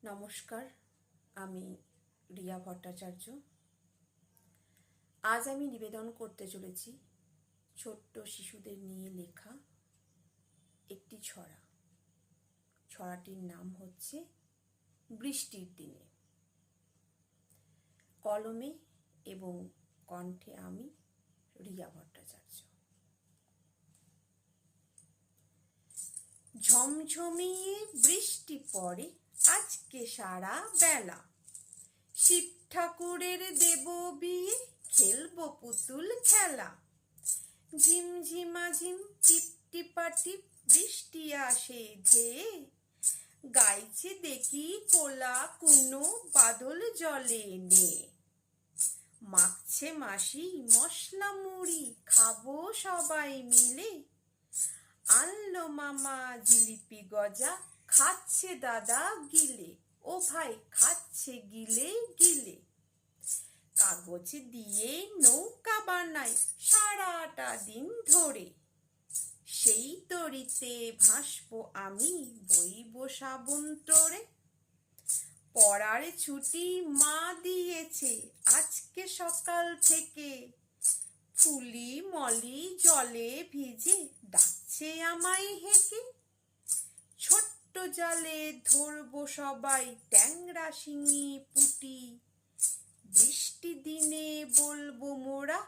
নমস্কার, আমি রিয়া ভট্টাচার্য। আজ আমি নিবেদন করতে চলেছি ছোট্ট শিশুদের নিয়ে লেখা একটি ছড়া। ছড়াটির নাম হচ্ছে বৃষ্টির দিনে। কলমে এবং কণ্ঠে আমি রিয়া ভট্টাচার্য। ঝমঝমিয়ে বৃষ্টি পড়ে আজকে সারা বেলা, শিব ঠাকুরের দেব বিয়ে, খেলবো পুতুল খেলা। ঝিমঝিমা ঝিম টিপটিপা টিপ বৃষ্টি আসে ধেয়ে, গাইছে দেখি কোলা কুনো বাদল জলে নে। মাখছে মাসি মশলা মুড়ি, খাবো সবাই মিলে। আনলো মামা জিলিপি গজা, খাচ্ছে দাদা গিলে। ও ভাই খাচ্ছে গিলে গিলে। কাগজ দিয়ে নৌকা বানাই সারাটা দিন ধরে, সেই তরিতে ভাসবো আমি বইবো শ্রাবণ তোরে। পড়ার ছুটি মা দিয়েছে আজকে সকাল থেকে, ফুলি মলি জলে ভিজে ডাকছে আমায় হেঁকে। ছোট্ট জালে ধরবো সবাই ট্যাংরা শিঙি পুঁটি, বৃষ্টি দিনে বলবো মোরা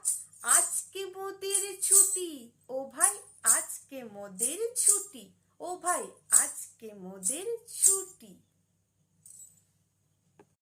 আজকে মোদের ছুটি। ও ভাই আজকে মোদের ছুটি, ও ভাই আজকে মোদের ছুটি।